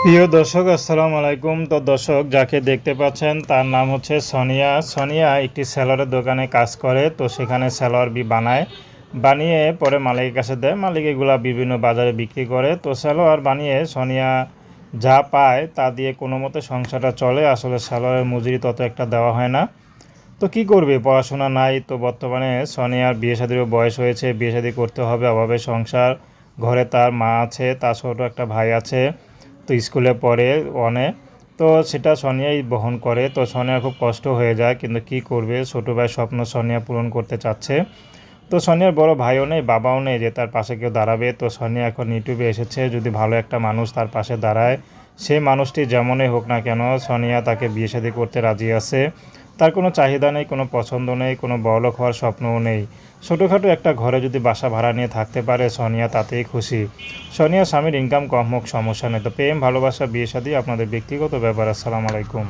প্রিয় দর্শক আসসালামু আলাইকুম। তো দর্শক যাকে দেখতে পাচ্ছেন তার নাম হচ্ছে সোনিয়া। সোনিয়া একটি সেলরের দোকানে কাজ করে। তো সেখানে সেলর বানায়, বানিয়ে পরে মালিকের কাছে দেয়। মালিক এগুলা বিভিন্ন বাজারে বিক্রি করে। তো সেলোয়ার বানিয়ে সোনিয়া যা পায় তা দিয়ে কোনো মতে সংসারটা চলে। আসলে সেলরের মজুরি তত একটা দেওয়া হয় না। তো কি করবে, পড়াশোনা নাই। তো বর্তমানে সোনিয়ার বিয়ে শাদিরও বয়স হয়েছে, বিয়ে শাদি করতে হবে, অভাবে সংসার। ঘরে তার মা আছে, তার ছোট একটা ভাই আছে। তো স্কুলে পড়ে অনেক। তো সেটা সোনিয়াই বহন করে। তো সোনিয়ার খুব কষ্ট হয়ে যায়, কিন্তু কি করবে, ছোটো ভাইয়ের স্বপ্ন সোনিয়া পূরণ করতে চাচ্ছে। তো সোনিয়ার বড় ভাইও নেই, বাবাও নেই যে তার পাশে কেউ দাঁড়াবে। তো সোনিয়া এখন ইউটিউবে এসেছে, যদি ভালো একটা মানুষ তার পাশে দাঁড়ায়, সেই মানুষটি যেমনই হোক না কেন, সোনিয়া তাকে বিয়ে শাদী করতে রাজি আছে। তার কোনো চাহিদা নেই, কোনো পছন্দ নেই, কোনো বড়লোক হওয়ার স্বপ্নও নেই। ছোটোখাটো একটা ঘরে যদি বাসা ভাড়া নিয়ে থাকতে পারে সোনিয়া তাতেই খুশি। সোনিয়া স্বামীর ইনকাম কম হোক সমস্যা নেই। তো প্রেম ভালোবাসা বিয়ে শাদী আপনাদের ব্যক্তিগত ব্যাপার। আসসালামু আলাইকুম।